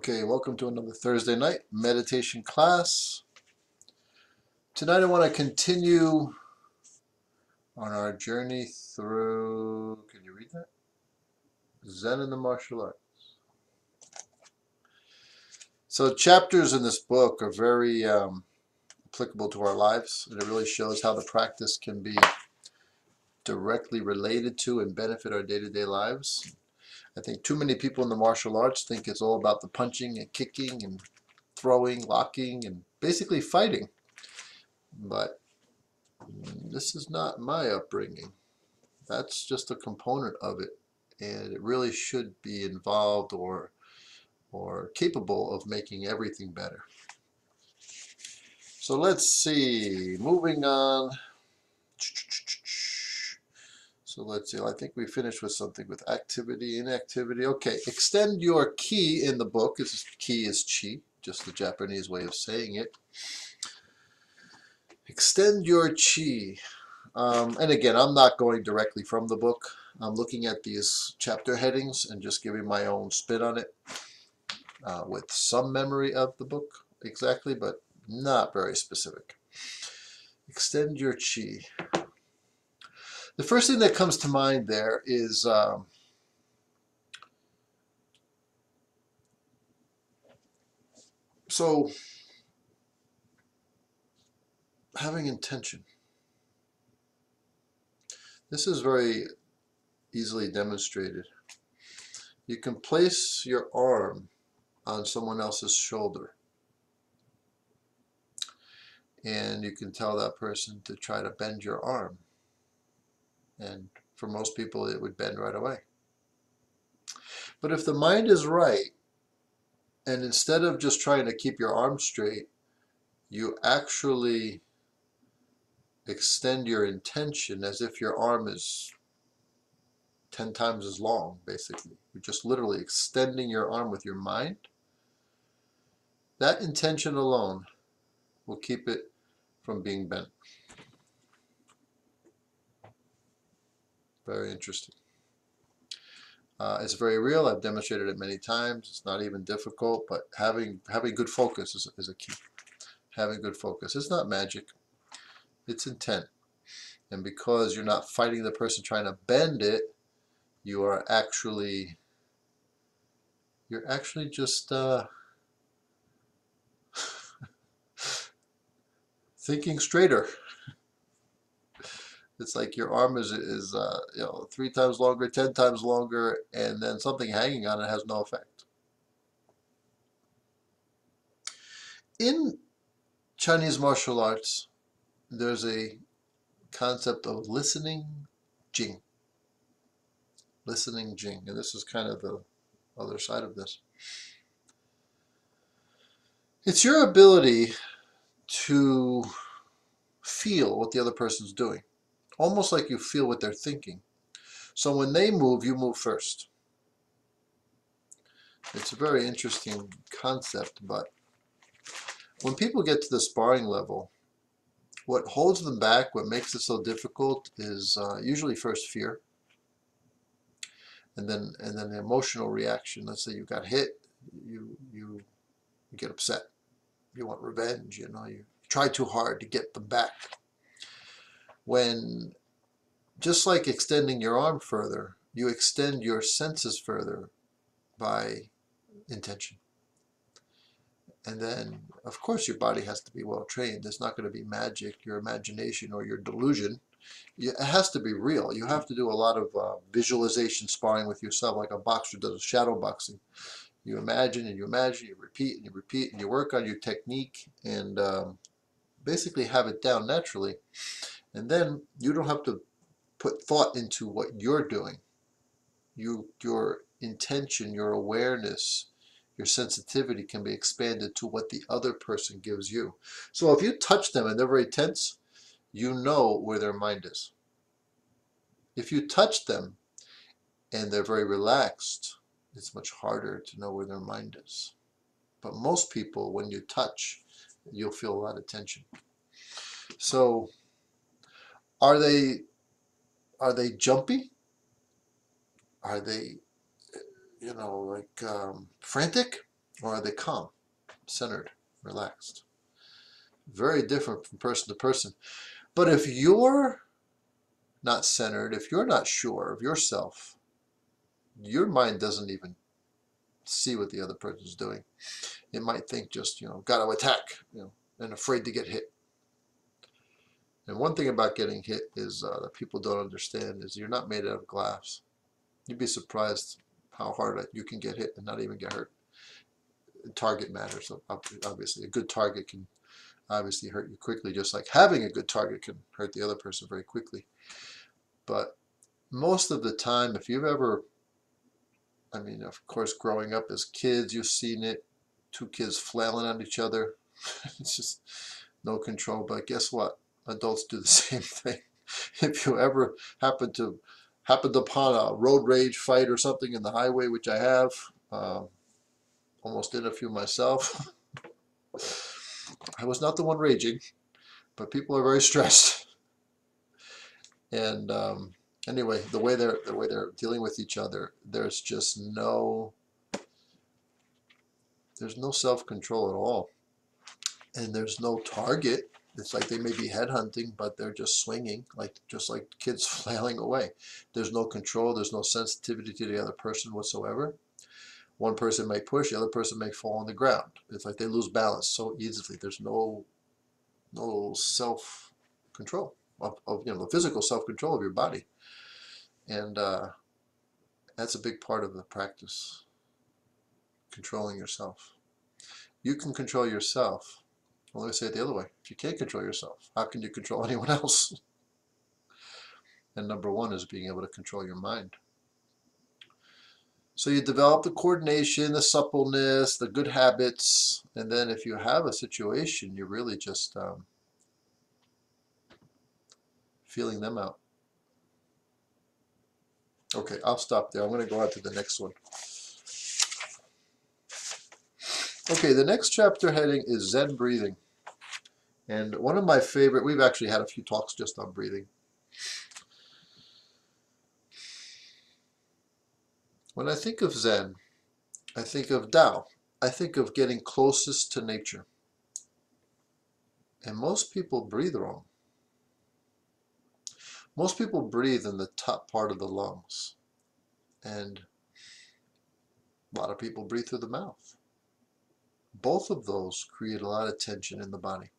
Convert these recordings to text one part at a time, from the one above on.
Okay, welcome to another Thursday night meditation class. Tonight I want to continue on our journey through, can you read that? Zen and the martial arts. So chapters in this book are very applicable to our lives, and it really shows how the practice can be directly related to and benefit our day-to-day lives. I think too many people in the martial arts think it's all about the punching and kicking and throwing, locking, and basically fighting. But this is not my upbringing. That's just a component of it, and it really should be involved or capable of making everything better. So let's see, moving on. So let's see, I think we finished with something with activity, inactivity. Okay, extend your ki in the book. Ki is chi, just the Japanese way of saying it. Extend your chi. And again, I'm not going directly from the book. I'm looking at these chapter headings and just giving my own spin on it with some memory of the book exactly, but not very specific. Extend your chi. The first thing that comes to mind there is so having intention. This is very easily demonstrated. You can place your arm on someone else's shoulder, and you can tell that person to try to bend your arm. And for most people, it would bend right away. But if the mind is right, and instead of just trying to keep your arm straight, you actually extend your intention as if your arm is 10 times as long, basically. You're just literally extending your arm with your mind. That intention alone will keep it from being bent. Very interesting. It's very real. I've demonstrated it many times. It's not even difficult, but having good focus is a key. Having good focus. It's not magic. It's intent. And because you're not fighting the person trying to bend it, you're actually just thinking straighter. It's like your arm is 3 times longer, 10 times longer, and then something hanging on it has no effect. In Chinese martial arts, there's a concept of listening Jing. Listening Jing. And this is kind of the other side of this. It's your ability to feel what the other person's doing. Almost like you feel what they're thinking. So when they move, you move first. It's a very interesting concept, but when people get to the sparring level, what holds them back, what makes it so difficult is usually first fear, and then the emotional reaction. Let's say you got hit, you get upset, you want revenge, you try too hard to get them back. When, just like extending your arm further, you extend your senses further by intention. And then, of course, your body has to be well trained. There's not going to be magic, your imagination, or your delusion. It has to be real. You have to do a lot of visualization sparring with yourself, like a boxer does shadow boxing. You imagine and you imagine, you repeat and you repeat, and you work on your technique and basically have it down naturally. And then you don't have to put thought into what you're doing. Your intention, your awareness, your sensitivity can be expanded to what the other person gives you. So if you touch them and they're very tense, you know where their mind is. If you touch them and they're very relaxed, it's much harder to know where their mind is. But most people, when you touch, you'll feel a lot of tension. So are they jumpy? Are they, frantic? Or are they calm, centered, relaxed? Very different from person to person. But if you're not centered, if you're not sure of yourself, your mind doesn't even see what the other person's doing. It might think just, got to attack, and afraid to get hit. And one thing about getting hit is that people don't understand is you're not made out of glass. You'd be surprised how hard you can get hit and not even get hurt. Target matters, obviously. A good target can obviously hurt you quickly, just like having a good target can hurt the other person very quickly. But most of the time, if you've ever, of course, growing up as kids, you've seen it, two kids flailing on each other. It's just no control. But guess what? Adults do the same thing. If you ever happened upon a road rage fight or something in the highway, which I have, almost did a few myself. I was not the one raging, but people are very stressed. And anyway, the way they're dealing with each other, there's no self-control at all, and there's no target. It's like they may be headhunting, but they're just swinging, just like kids flailing away. There's no control. There's no sensitivity to the other person whatsoever. One person may push, the other person may fall on the ground. It's like they lose balance so easily. There's no self-control of the physical self-control of your body, and that's a big part of the practice. Controlling yourself. You can control yourself. Well, let me say it the other way. If you can't control yourself, how can you control anyone else? And number one is being able to control your mind. So you develop the coordination, the suppleness, the good habits, and then if you have a situation, you're really just feeling them out. Okay, I'll stop there. I'm going to go on to the next one. Okay, the next chapter heading is Zen Breathing. And one of my favorite, we've actually had a few talks just on breathing. When I think of Zen, I think of Tao. I think of getting closest to nature. And most people breathe wrong. Most people breathe in the top part of the lungs. And a lot of people breathe through the mouth. Both of those create a lot of tension in the body.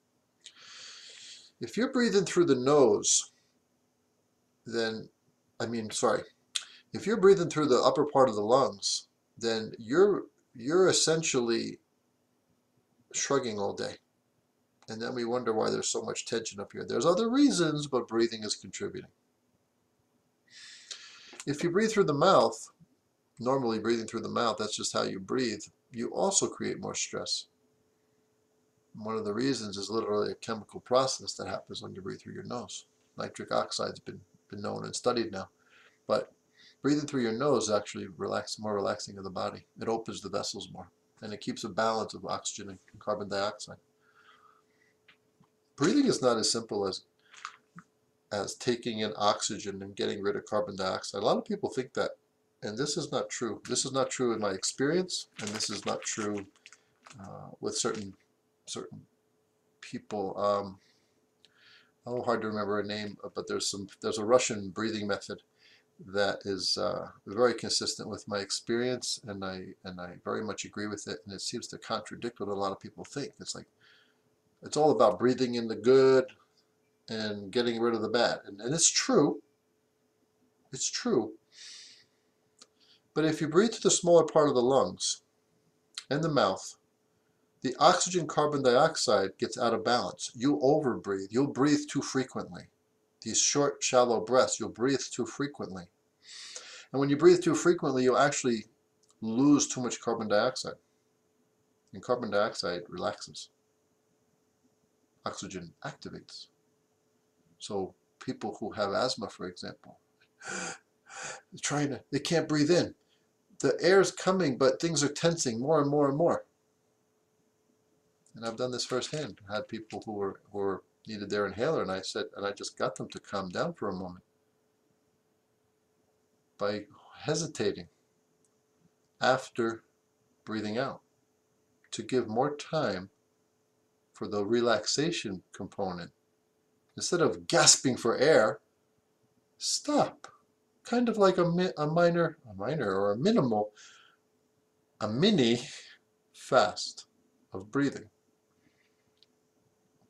If you're breathing through the nose, if you're breathing through the upper part of the lungs, then you're essentially shrugging all day. And then we wonder why there's so much tension up here. There's other reasons, but breathing is contributing. If you breathe through the mouth, normally breathing through the mouth, that's just how you breathe, you also create more stress. One of the reasons is literally a chemical process that happens when you breathe through your nose. Nitric oxide's been known and studied now. But breathing through your nose is actually more relaxing of the body. It opens the vessels more, and it keeps a balance of oxygen and carbon dioxide. Breathing is not as simple as taking in oxygen and getting rid of carbon dioxide. A lot of people think that, and this is not true. This is not true in my experience, and this is not true with certain people. Hard to remember a name, but there's a Russian breathing method that is very consistent with my experience, and I very much agree with it, and it seems to contradict what a lot of people think. It's like it's all about breathing in the good and getting rid of the bad, and it's true. It's true. But if you breathe through the smaller part of the lungs and the mouth, the oxygen carbon dioxide gets out of balance. You overbreathe. You'll breathe too frequently. These short, shallow breaths, you'll breathe too frequently. And when you breathe too frequently, you'll actually lose too much carbon dioxide. And carbon dioxide relaxes. Oxygen activates. So people who have asthma, for example, they can't breathe in. The air is coming, but things are tensing more and more and more. And I've done this firsthand. I had people who needed their inhaler, and I just got them to calm down for a moment by hesitating after breathing out. to give more time for the relaxation component. Instead of gasping for air, stop. Kind of like a mini fast of breathing.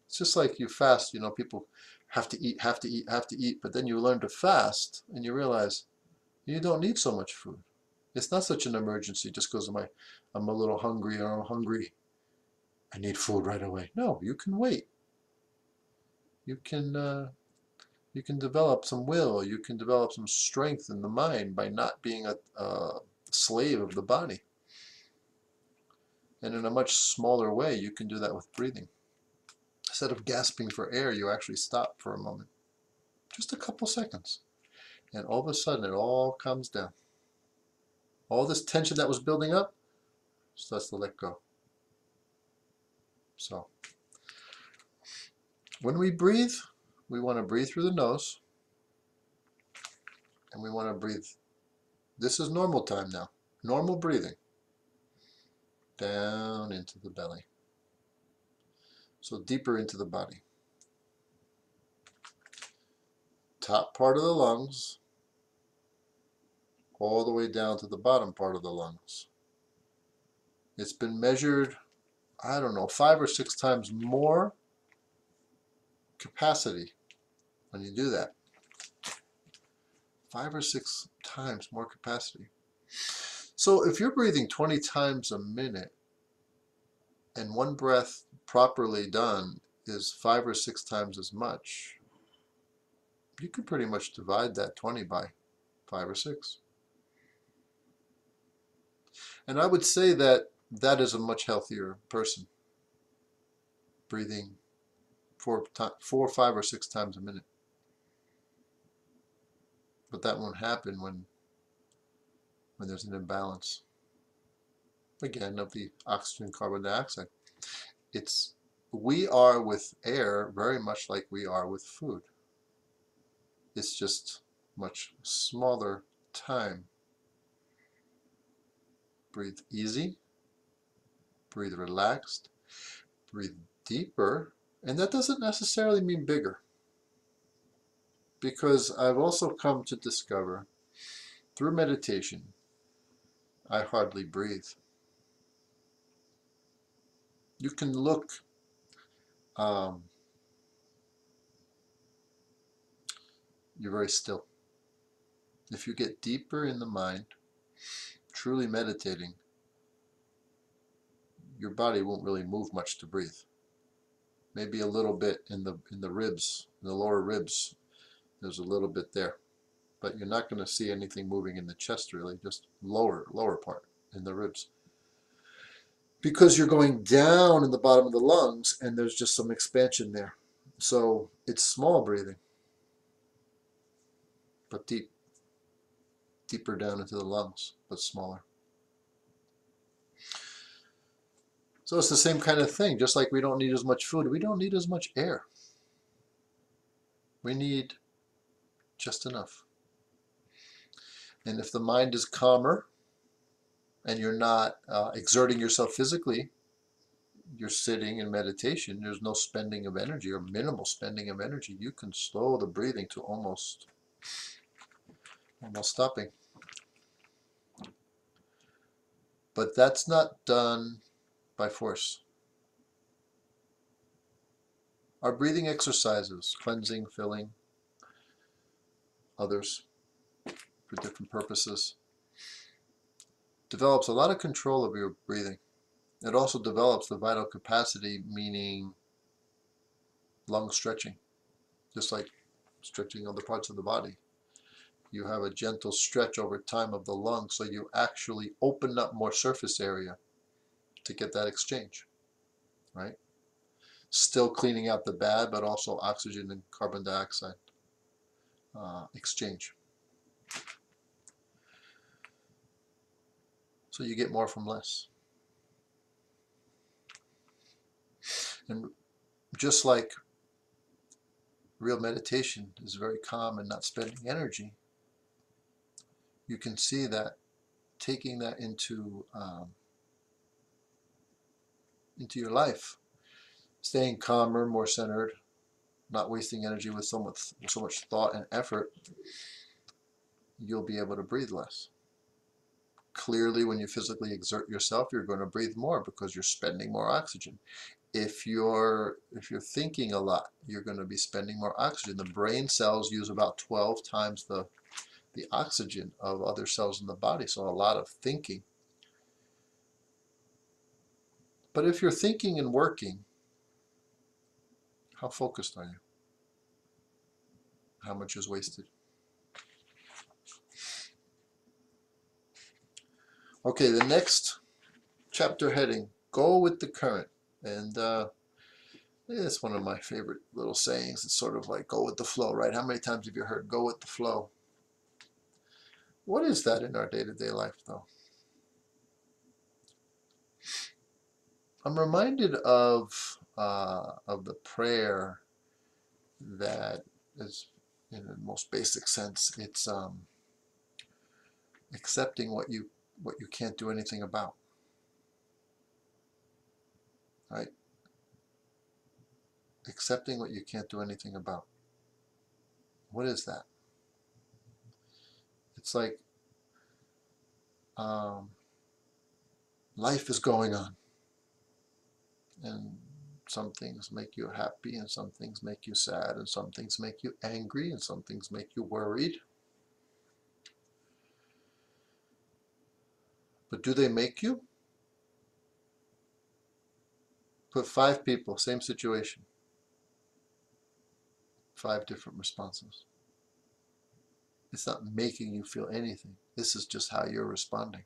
It's just like you fast, people have to eat, but then you learn to fast and you realize you don't need so much food. It's not such an emergency just because I'm a little hungry or I'm hungry. I need food right away. No, you can wait. You can develop some will. You can develop some strength in the mind by not being a slave of the body. And in a much smaller way, you can do that with breathing. Instead of gasping for air, you actually stop for a moment. Just a couple seconds. And all of a sudden, it all comes down. All this tension that was building up starts to let go. So, when we breathe, we want to breathe through the nose. And we want to breathe. This is normal time now. Normal breathing. Down into the belly. So deeper into the body. Top part of the lungs, all the way down to the bottom part of the lungs. It's been measured, I don't know, 5 or 6 times more capacity when you do that. 5 or 6 times more capacity. So if you're breathing 20 times a minute, and one breath properly done is 5 or 6 times as much, you could pretty much divide that 20 by 5 or 6. And I would say that that is a much healthier person, breathing 4, 5 or 6 times a minute. But that won't happen when there's an imbalance, again, of the oxygen carbon dioxide. We are with air very much like we are with food. It's just much smaller time. Breathe easy, breathe relaxed, breathe deeper, and that doesn't necessarily mean bigger, because I've also come to discover through meditation, I hardly breathe. You can look, you're very still. If you get deeper in the mind, truly meditating, your body won't really move much to breathe. Maybe a little bit in the ribs, in the lower ribs, there's a little bit there. But you're not going to see anything moving in the chest really, just lower part in the ribs. Because you're going down in the bottom of the lungs and there's just some expansion there. So it's small breathing, but deeper down into the lungs, but smaller. So it's the same kind of thing. Just like we don't need as much food, we don't need as much air. We need just enough. And if the mind is calmer and you're not exerting yourself physically, you're sitting in meditation, there's no spending of energy or minimal spending of energy. You can slow the breathing to almost stopping. But that's not done by force. Our breathing exercises, cleansing, filling, others for different purposes, develops a lot of control of your breathing. It also develops the vital capacity, meaning lung stretching, just like stretching other parts of the body. You have a gentle stretch over time of the lungs, so you actually open up more surface area to get that exchange, right? Still cleaning out the bad, but also oxygen and carbon dioxide exchange. So you get more from less. And just like real meditation is very calm and not spending energy, you can see that taking that into into your life. Staying calmer, more centered, not wasting energy with so much thought and effort, you'll be able to breathe less. Clearly, when you physically exert yourself, you're going to breathe more because you're spending more oxygen. If you're thinking a lot, you're going to be spending more oxygen. The brain cells use about 12 times the oxygen of other cells in the body, so a lot of thinking. But if you're thinking and working, how focused are you? How much is wasted? Okay, the next chapter heading, go with the current. And it's one of my favorite little sayings. It's sort of like go with the flow, right? How many times have you heard go with the flow? What is that in our day-to-day life, though? I'm reminded of the prayer that is, in the most basic sense, it's accepting what you can't do anything about, right? Accepting what you can't do anything about. What is that? It's like life is going on, and some things make you happy, and some things make you sad, and some things make you angry, and some things make you worried. But do they make you? Put 5 people, same situation, 5 different responses. It's not making you feel anything. This is just how you're responding.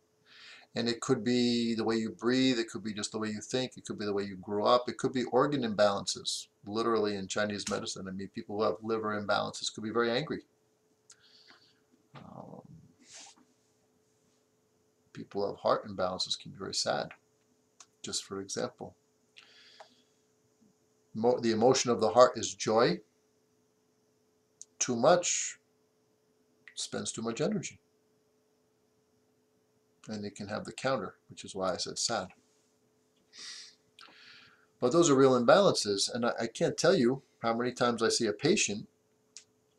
And it could be the way you breathe, it could be just the way you think, it could be the way you grew up, it could be organ imbalances. Literally in Chinese medicine, I mean, people who have liver imbalances could be very angry. People who have heart imbalances can be very sad, just for example. The emotion of the heart is joy. Too much spends too much energy. And it can have the counter, which is why I said sad. But those are real imbalances, and I can't tell you how many times I see a patient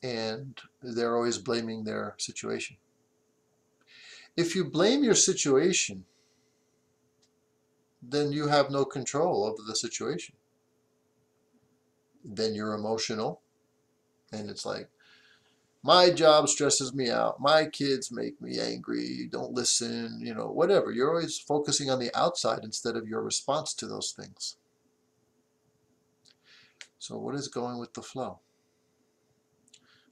and they're always blaming their situation. If you blame your situation, then you have no control over the situation. Then you're emotional, and it's like, my job stresses me out, my kids make me angry, don't listen, whatever. You're always focusing on the outside instead of your response to those things. So what is going with the flow?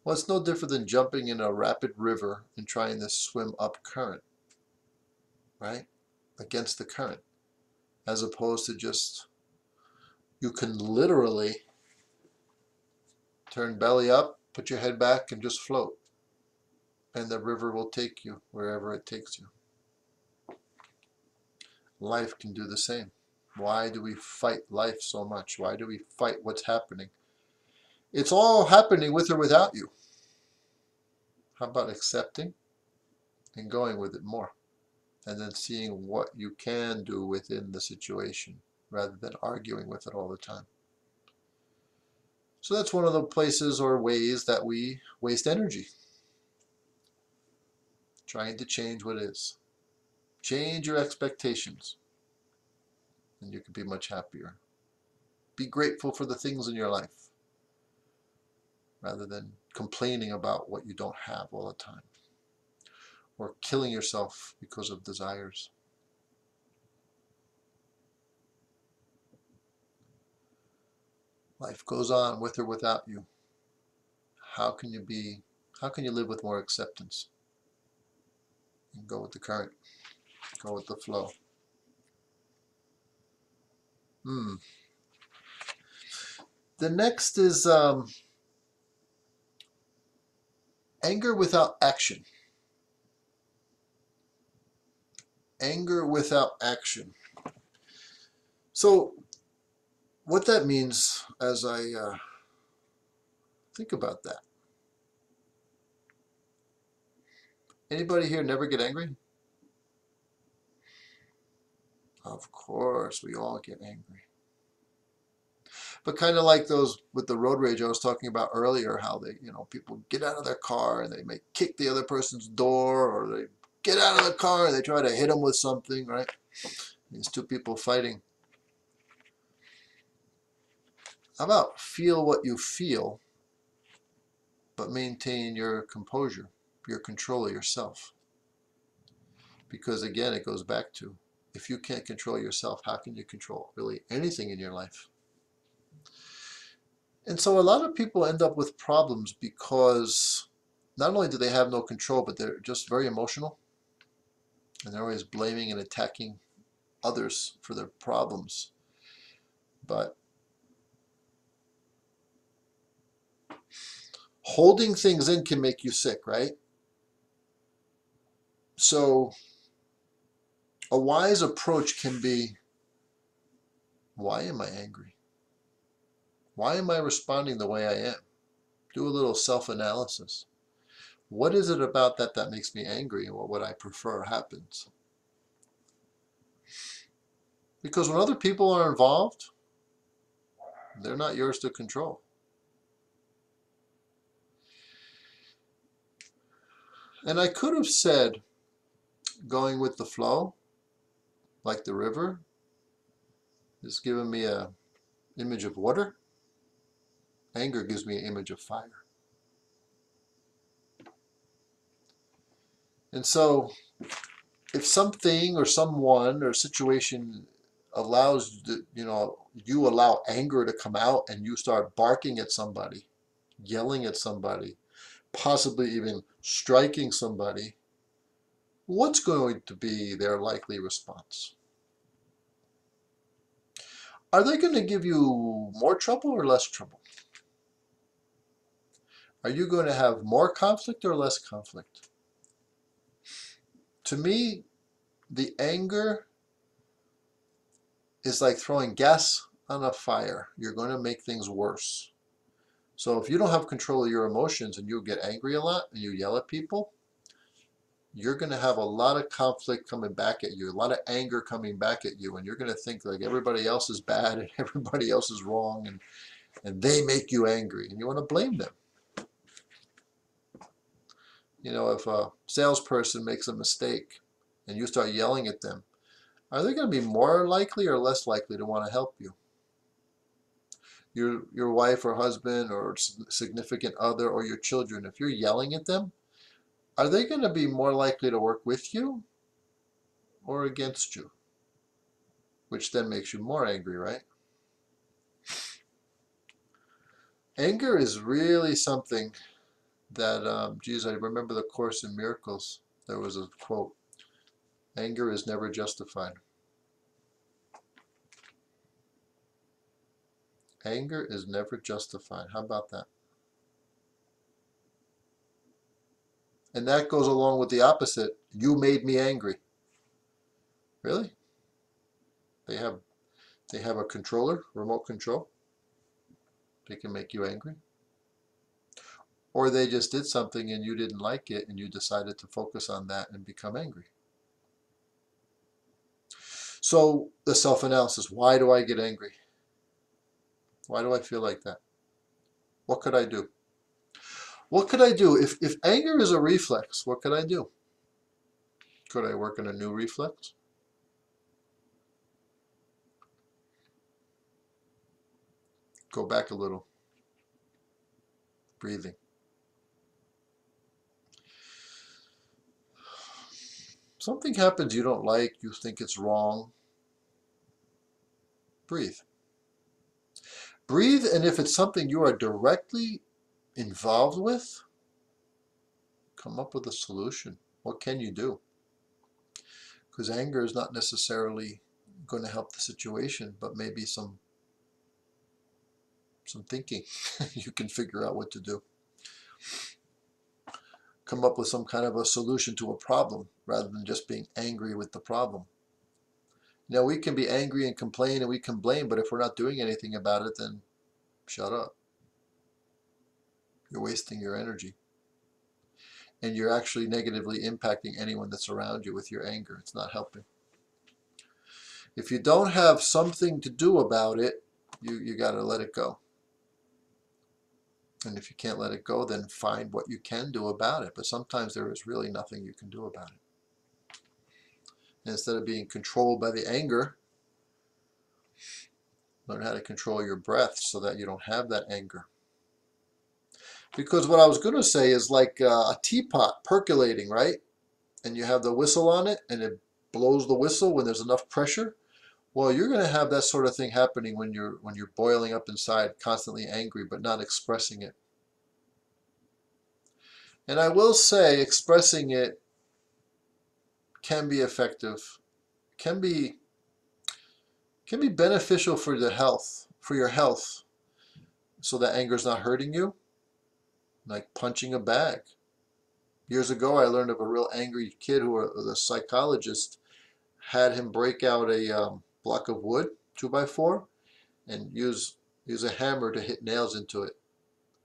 Well, it's no different than jumping in a rapid river and trying to swim up current, right? Against the current, as opposed to just, you can literally turn belly up, put your head back, and just float. And the river will take you wherever it takes you. Life can do the same. Why do we fight life so much? Why do we fight what's happening? It's all happening with or without you. How about accepting and going with it more? And then seeing what you can do within the situation rather than arguing with it all the time. So that's one of the places or ways that we waste energy. Trying to change what is. Change your expectations, and you can be much happier. Be grateful for the things in your life rather than complaining about what you don't have all the time, or killing yourself because of desires. Life goes on with or without you. How can you live with more acceptance? And go with the current, go with the flow. The next is anger without action. Anger without action. So what that means, as I think about that. Anybody here never get angry? Of course, we all get angry. But kind of like those with the road rage I was talking about earlier, how they, people get out of their car and they may kick the other person's door, or they get out of the car and they try to hit them with something, right? These two people fighting. How about feel what you feel, but maintain your composure, your control of yourself? Because again, it goes back to, if you can't control yourself, how can you control really anything in your life? And so a lot of people end up with problems because not only do they have no control, but they're just very emotional. And they're always blaming and attacking others for their problems. But holding things in can make you sick, right? So a wise approach can be, why am I angry? Why am I responding the way I am? Do a little self-analysis. What is it about that makes me angry, or what would I prefer happens? Because when other people are involved, they're not yours to control. And I could have said, going with the flow, like the river, is giving me an image of water. Anger gives me an image of fire. And so if something or someone or situation allows, you allow anger to come out and you start barking at somebody, yelling at somebody, possibly even striking somebody, what's going to be their likely response? Are they going to give you more trouble or less trouble? Are you going to have more conflict or less conflict? To me, the anger is like throwing gas on a fire. You're going to make things worse. So if you don't have control of your emotions and you get angry a lot and you yell at people, you're going to have a lot of conflict coming back at you, a lot of anger coming back at you, and you're going to think like everybody else is bad and everybody else is wrong, and they make you angry and you want to blame them. If a salesperson makes a mistake and you start yelling at them, are they going to be more likely or less likely to want to help you? Your wife or husband or significant other or your children, if you're yelling at them, are they going to be more likely to work with you or against you? Which then makes you more angry, right? Anger is really something that, I remember the Course in Miracles. There was a quote, anger is never justified. Anger is never justified. How about that? And that goes along with the opposite. You made me angry. Really? They have a controller, remote control. They can make you angry. Or they just did something and you didn't like it and you decided to focus on that and become angry. So the self-analysis, why do I get angry? Why do I feel like that? What could I do? What could I do? If anger is a reflex, what could I do? Could I work on a new reflex? Go back a little. Breathing. Something happens you don't like, you think it's wrong. Breathe. Breathe, and if it's something you are directly involved with, come up with a solution. What can you do? Because anger is not necessarily going to help the situation, but maybe some thinking. You can figure out what to do. Come up with some kind of a solution to a problem rather than just being angry with the problem. Now, we can be angry and complain and we can blame, but if we're not doing anything about it, then shut up. You're wasting your energy. And you're actually negatively impacting anyone that's around you with your anger. It's not helping. If you don't have something to do about it, you got to let it go. And if you can't let it go, then find what you can do about it. But sometimes there is really nothing you can do about it. And instead of being controlled by the anger, learn how to control your breath so that you don't have that anger. Because what I was going to say is like a teapot percolating, right? And you have the whistle on it, and it blows the whistle when there's enough pressure. Well, you're going to have that sort of thing happening when you're boiling up inside, constantly angry, but not expressing it. And I will say, expressing it can be effective, can be beneficial for the health, for your health, so that anger is not hurting you, like punching a bag. Years ago, I learned of a real angry kid who the psychologist had him break out a block of wood, 2x4, and use a hammer to hit nails into it.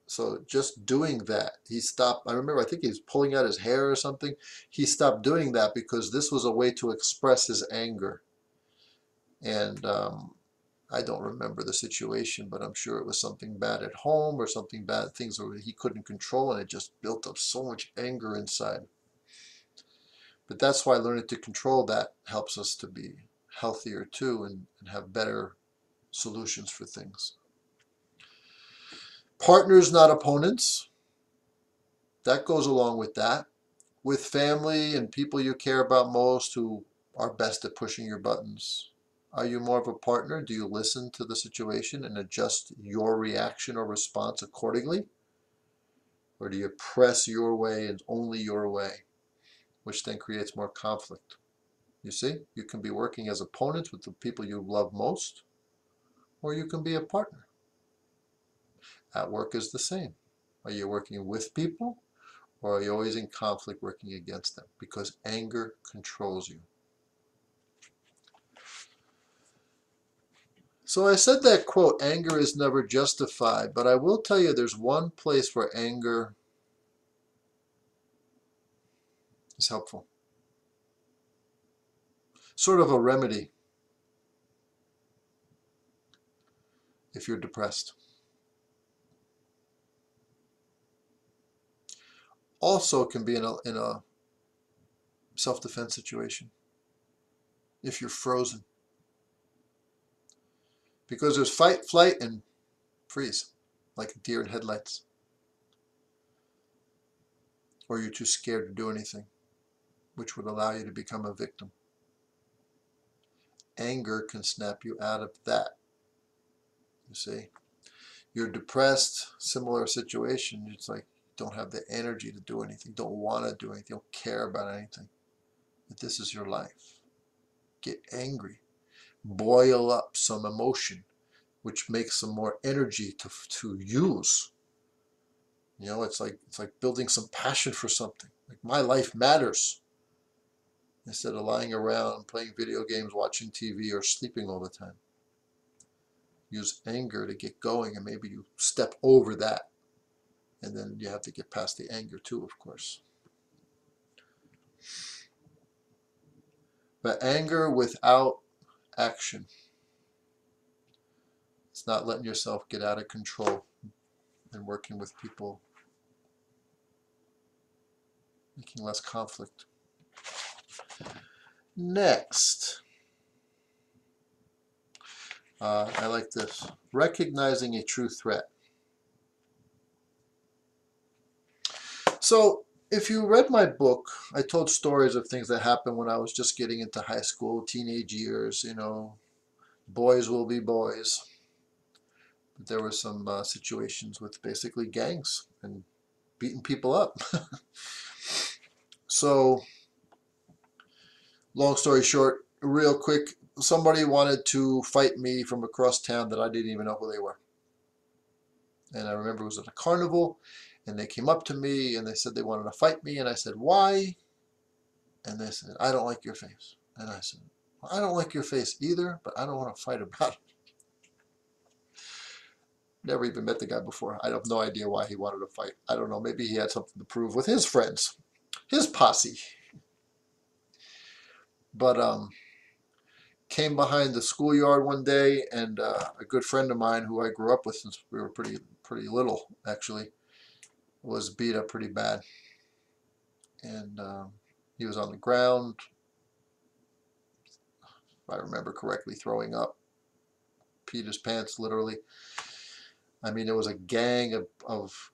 So just doing that, he stopped. I remember, I think he was pulling out his hair or something. He stopped doing that because this was a way to express his anger. And I don't remember the situation, but I'm sure it was something bad at home or something bad, things that he couldn't control, and it just built up so much anger inside. But that's why learning to control that helps us to be healthier too, and have better solutions for things. Partners, not opponents. That goes along with that. With family and people you care about most who are best at pushing your buttons. Are you more of a partner? Do you listen to the situation and adjust your reaction or response accordingly? Or do you press your way and only your way, which then creates more conflict? You see, you can be working as opponents with the people you love most, or you can be a partner. At work is the same. Are you working with people, or are you always in conflict working against them? Because anger controls you. So I said that quote, anger is never justified, but I will tell you there's one place where anger is helpful. Sort of a remedy if you're depressed. Also can be in a self-defense situation if you're frozen. Because there's fight, flight, and freeze, like a deer in headlights. Or you're too scared to do anything, which would allow you to become a victim. Anger can snap you out of that. You see, you're depressed, similar situation. It's like you don't have the energy to do anything, don't want to do anything, don't care about anything. But this is your life. Get angry. Boil up some emotion, which makes some more energy to use. You know, it's like building some passion for something. Like, my life matters. Instead of lying around playing video games, watching TV, or sleeping all the time. Use anger to get going, and maybe you step over that. And then you have to get past the anger too, of course. But anger without action, it's not letting yourself get out of control and working with people, making less conflict. Next, I like this. Recognizing a true threat. So, if you read my book, I told stories of things that happened when I was just getting into high school, teenage years, you know, boys will be boys. But there were some situations with basically gangs and beating people up. So, long story short, real quick, somebody wanted to fight me from across town that I didn't even know who they were. And I remember it was at a carnival, and they came up to me and they said they wanted to fight me, and I said, why? And they said, I don't like your face. And I said, well, I don't like your face either, but I don't want to fight about it. Never even met the guy before. I have no idea why he wanted to fight. I don't know. Maybe he had something to prove with his friends, his posse. But came behind the schoolyard one day, and a good friend of mine who I grew up with since we were pretty little, actually, was beat up pretty bad. And he was on the ground, if I remember correctly, throwing up, peed his pants, literally. I mean, there was a gang of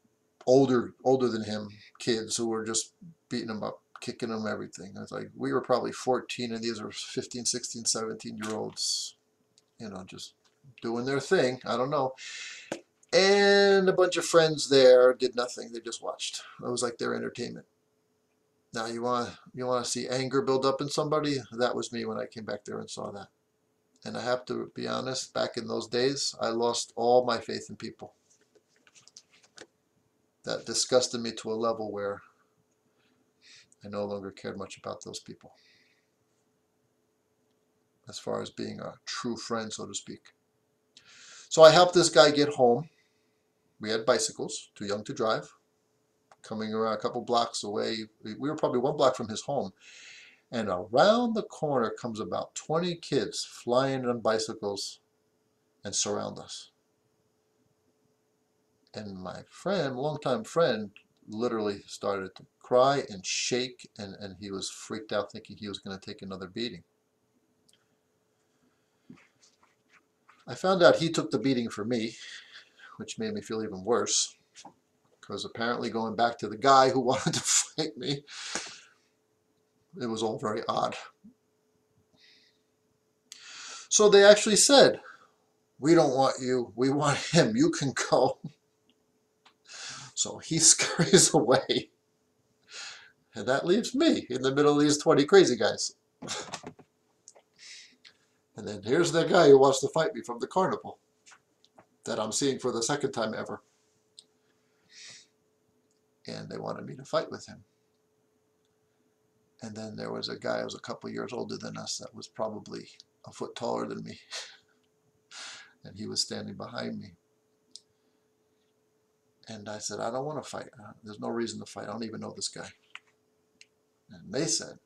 older than him kids who were just beating him up, kicking him, everything. It's like we were probably 14 and these are 15, 16, 17-year-olds, you know, just doing their thing. I don't know. And a bunch of friends there did nothing. They just watched. It was like their entertainment. Now you want to see anger build up in somebody? That was me when I came back there and saw that. And I have to be honest, back in those days, I lost all my faith in people. That disgusted me to a level where I no longer cared much about those people, as far as being a true friend, so to speak. So I helped this guy get home. We had bicycles, too young to drive, coming around a couple blocks away. We were probably 1 block from his home. And around the corner comes about 20 kids flying on bicycles and surround us. And my friend, longtime friend, literally started to cry and shake, and he was freaked out, thinking he was going to take another beating. I found out he took the beating for me, which made me feel even worse, because apparently going back to the guy who wanted to fight me, it was all very odd. So they actually said, "We don't want you, we want him, you can go." So he scurries away, and that leaves me in the middle of these 20 crazy guys. And then here's the guy who wants to fight me from the carnival that I'm seeing for the 2nd time ever. And they wanted me to fight with him. And then there was a guy who was a couple years older than us that was probably a foot taller than me. And he was standing behind me. And I said, "I don't want to fight. There's no reason to fight. I don't even know this guy." And they said,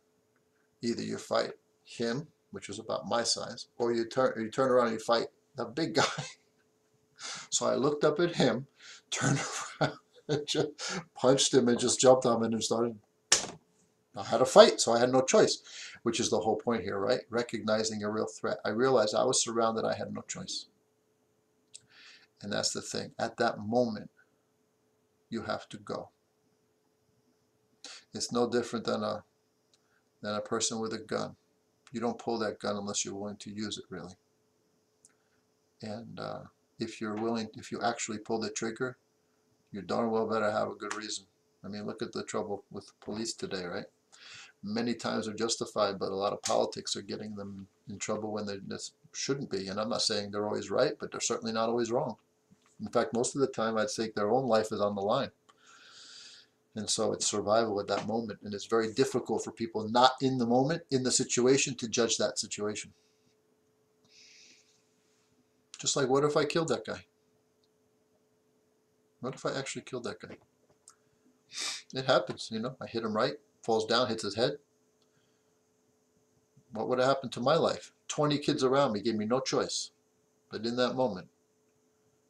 "Either you fight him," which was about my size, "or you turn around and you fight the big guy." So I looked up at him, turned around, and just punched him and just jumped on him and started. I had a fight, so I had no choice, which is the whole point here, right? Recognizing a real threat. I realized I was surrounded. I had no choice. And that's the thing. At that moment, you have to go. It's no different than a person with a gun. You don't pull that gun unless you're willing to use it, really. And if you actually pull the trigger, you darn well better have a good reason. I mean, look at the trouble with police today, right? Many times they're justified, but a lot of politics are getting them in trouble when they shouldn't be. And I'm not saying they're always right, but they're certainly not always wrong. In fact, most of the time, I'd say their own life is on the line. And so it's survival at that moment. And it's very difficult for people not in the moment, in the situation, to judge that situation. Just like, what if I killed that guy? What if I actually killed that guy? It happens, you know. I hit him right, falls down, hits his head. What would have happened to my life? 20 kids around me gave me no choice. But in that moment,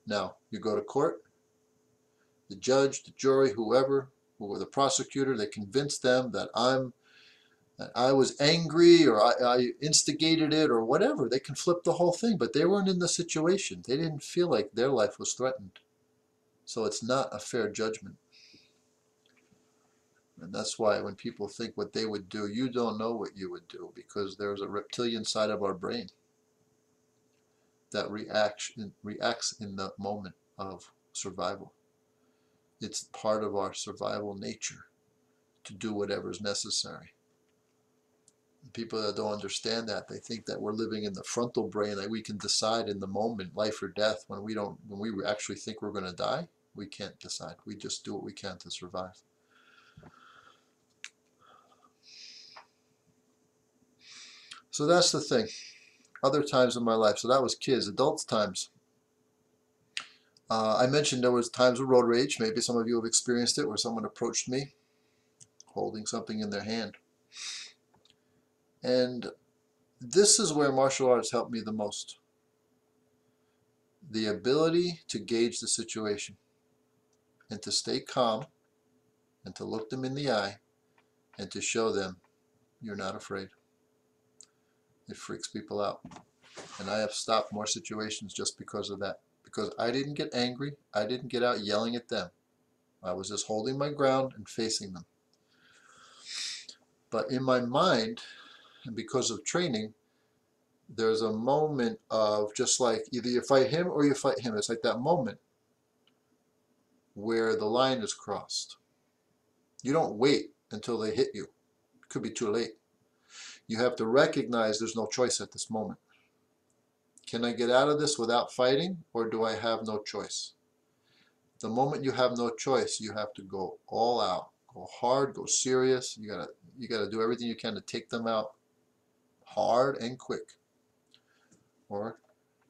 now you go to court, the judge, the jury, whoever, or the prosecutor, they convince them that I was angry, or I instigated it, or whatever. They can flip the whole thing, but they weren't in the situation. They didn't feel like their life was threatened. So it's not a fair judgment. And that's why when people think what they would do, you don't know what you would do, because there's a reptilian side of our brain that reacts in the moment of survival. It's part of our survival nature to do whatever is necessary. People that don't understand that, they think that we're living in the frontal brain, that we can decide in the moment, life or death. When we actually think we're going to die, we can't decide. We just do what we can to survive. So that's the thing. Other times in my life, so that was kids. Adults times. I mentioned there was times of road rage. Maybe some of you have experienced it, where someone approached me holding something in their hand. And This is where martial arts helped me the most. The ability to gauge the situation and to stay calm and to look them in the eye and to show them you're not afraid. It freaks people out. And I have stopped more situations just because of that. Because I didn't get angry. I didn't get out yelling at them. I was just holding my ground and facing them. But in my mind, and because of training, there's a moment of just like either you fight him or you fight him. It's like that moment where the line is crossed. You don't wait until they hit you. It could be too late. You have to recognize there's no choice at this moment. Can I get out of this without fighting, or do I have no choice? The moment you have no choice, you have to go all out. Go hard, go serious. You gotta do everything you can to take them out hard and quick. Or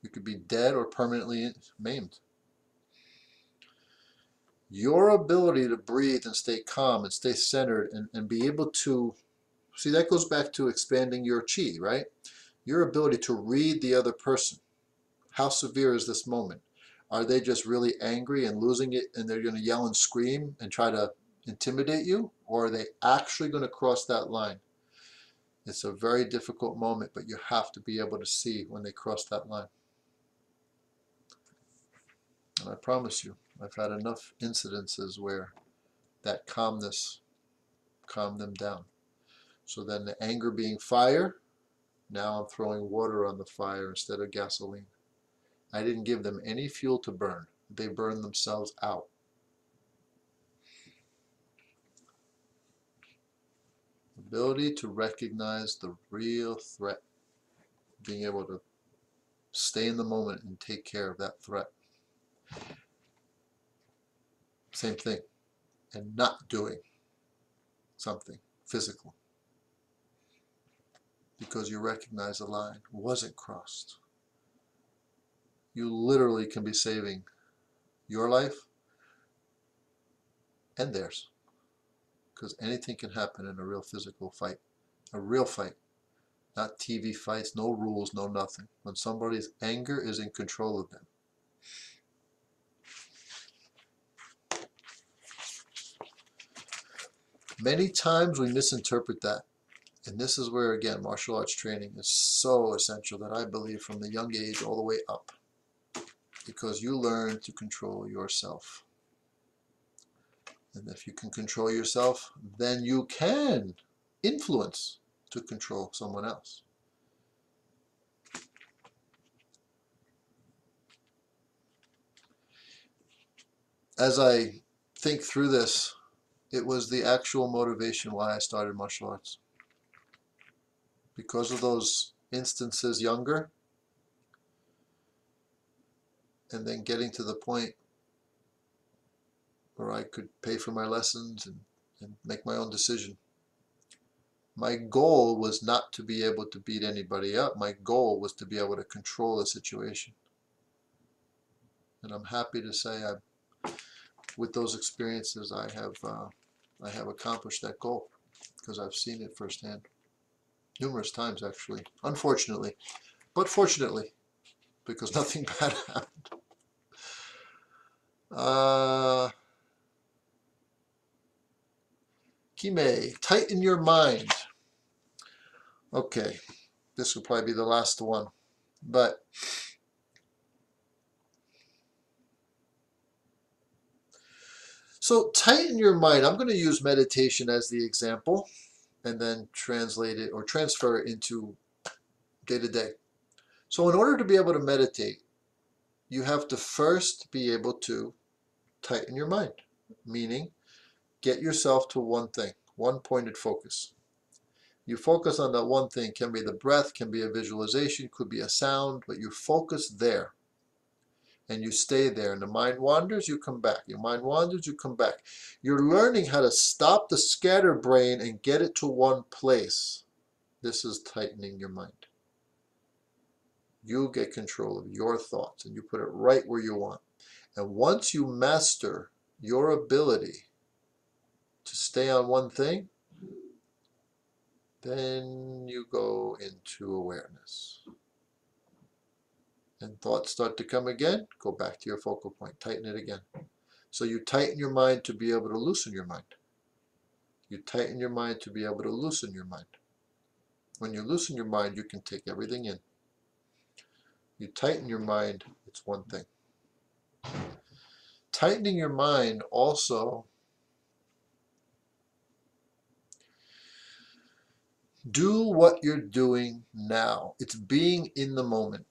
you could be dead or permanently maimed. Your ability to breathe and stay calm and stay centered and be able to, see, that goes back to expanding your chi, right? Your ability to read the other person. How severe is this moment? Are they just really angry and losing it and they're going to yell and scream and try to intimidate you? Or are they actually going to cross that line? It's a very difficult moment, but you have to be able to see when they cross that line. And I promise you, I've had enough incidences where that calmness calmed them down. So then the anger being fire, now I'm throwing water on the fire instead of gasoline. I didn't give them any fuel to burn. They burned themselves out. Ability to recognize the real threat. Being able to stay in the moment and take care of that threat. Same thing. And not doing something physical. Because you recognize the line wasn't crossed. You literally can be saving your life and theirs. Because anything can happen in a real physical fight. A real fight. Not TV fights, no rules, no nothing. When somebody's anger is in control of them. Many times we misinterpret that. And this is where, again, martial arts training is so essential that I believe from the young age all the way up. Because you learn to control yourself. And if you can control yourself, then you can influence to control someone else. As I think through this, it was the actual motivation why I started martial arts. Because of those instances younger, and then getting to the point where I could pay for my lessons and make my own decision. My goal was not to be able to beat anybody up. My goal was to be able to control the situation. And I'm happy to say with those experiences, I have accomplished that goal because I've seen it firsthand. Numerous times, actually. Unfortunately. But fortunately, because nothing bad happened. Kime, tighten your mind. Okay, this will probably be the last one. But so tighten your mind. I'm going to use meditation as the example and then translate it or transfer it into day-to-day. So in order to be able to meditate, you have to first be able to tighten your mind, meaning get yourself to one thing, one pointed focus. You focus on that one thing. Can be the breath, can be a visualization, could be a sound, but you focus there. And you stay there. And the mind wanders, you come back. Your mind wanders, you come back. You're learning how to stop the scatterbrain and get it to one place. This is tightening your mind. You get control of your thoughts and you put it right where you want. And once you master your ability to stay on one thing, Then you go into awareness. And thoughts start to come again, go back to your focal point, tighten it again. So you tighten your mind to be able to loosen your mind. You tighten your mind to be able to loosen your mind. When you loosen your mind, you can take everything in. You tighten your mind, it's one thing. Tightening your mind also, do what you're doing now. It's being in the moment.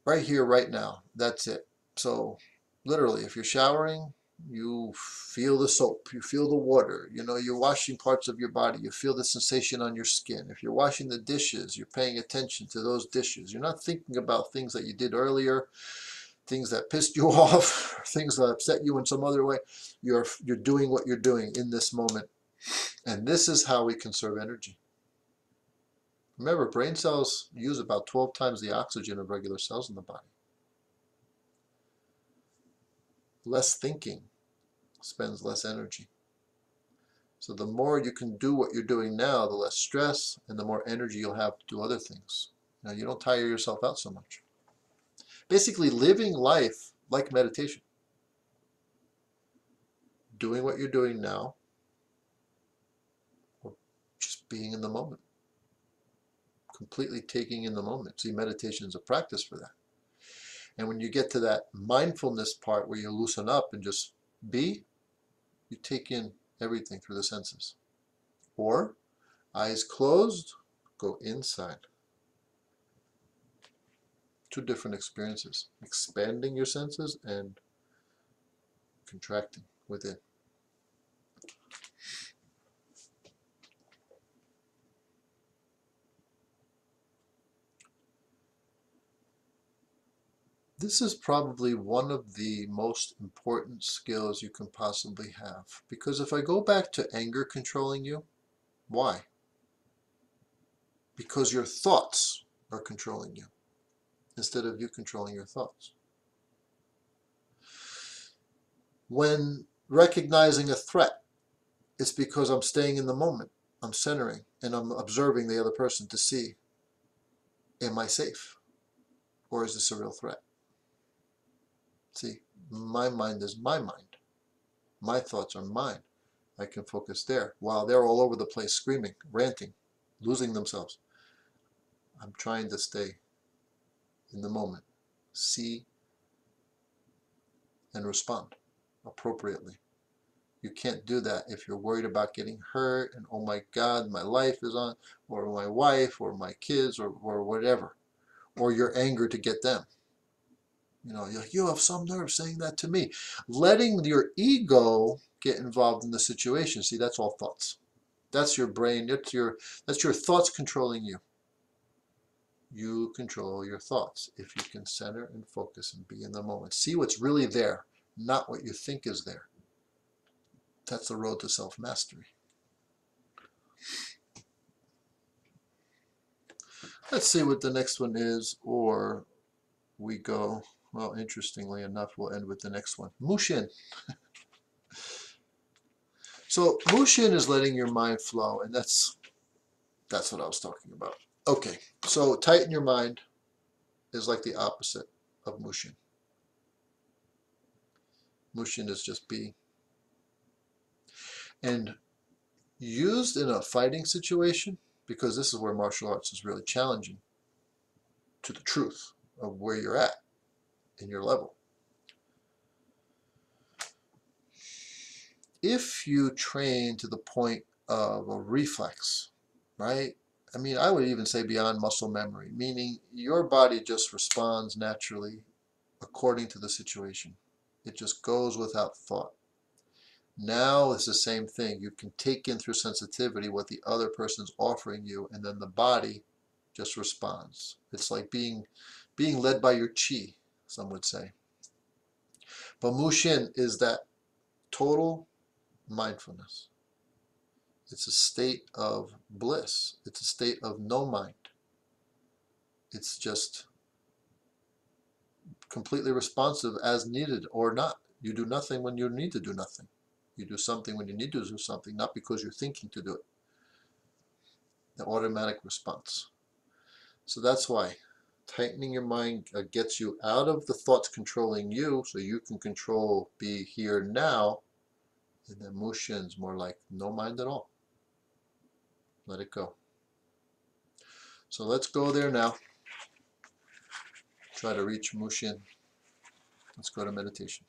Right here, right now. That's it. So literally, if you're showering, you feel the soap, you feel the water, you're washing parts of your body, you feel the sensation on your skin. If you're washing the dishes, you're paying attention to those dishes. You're not thinking about things that you did earlier, things that pissed you off, things that upset you in some other way. You're doing what you're doing in this moment. And this is how we conserve energy. Remember, brain cells use about 12 times the oxygen of regular cells in the body. Less thinking spends less energy. So the more you can do what you're doing now, the less stress and the more energy you'll have to do other things. You don't tire yourself out so much. Basically, living life like meditation. Doing what you're doing now, or just being in the moment. Completely taking in the moment. See, meditation is a practice for that. And when you get to that mindfulness part where you loosen up and just be, you take in everything through the senses. Or, eyes closed, go inside. Two different experiences. Expanding your senses and contracting within. This is probably one of the most important skills you can possibly have. Because if I go back to anger controlling you, why? Because your thoughts are controlling you instead of you controlling your thoughts. When recognizing a threat, it's because I'm staying in the moment. I'm centering and I'm observing the other person to see, am I safe? Or is this a real threat? See, my mind is my mind. My thoughts are mine. I can focus there. While they're all over the place screaming, ranting, losing themselves, I'm trying to stay in the moment, see and respond appropriately. You can't do that if you're worried about getting hurt and, oh my God, my life is on, or my wife, or my kids, or whatever. Or you're angry to get them. You're like, you have some nerve saying that to me. Letting your ego get involved in the situation. See, that's all thoughts. That's your brain. That's your thoughts controlling you. You control your thoughts if you can center and focus and be in the moment. See what's really there, not what you think is there. That's the road to self-mastery. Let's see what the next one is, or we go, well, interestingly enough, we'll end with the next one. Mushin. So Mushin is letting your mind flow, and that's what I was talking about. Okay, so tighten your mind is like the opposite of Mushin. Mushin is just be. And used in a fighting situation, because this is where martial arts is really challenging to the truth of where you're at in your level. If you train to the point of a reflex, right? I mean, I would even say beyond muscle memory, meaning your body just responds naturally according to the situation. It just goes without thought. Now it's the same thing. You can take in through sensitivity what the other person's offering you, and then the body just responds. It's like being led by your chi, some would say. But Mushin is that total mindfulness. It's a state of bliss. It's a state of no mind. It's just completely responsive as needed or not. You do nothing when you need to do nothing. You do something when you need to do something, not because you're thinking to do it. the automatic response. So that's why tightening your mind gets you out of the thoughts controlling you, so you can control, be here now. And then Mushin's more like no mind at all. Let it go. So let's go there now. Try to reach Mushin. Let's go to meditation.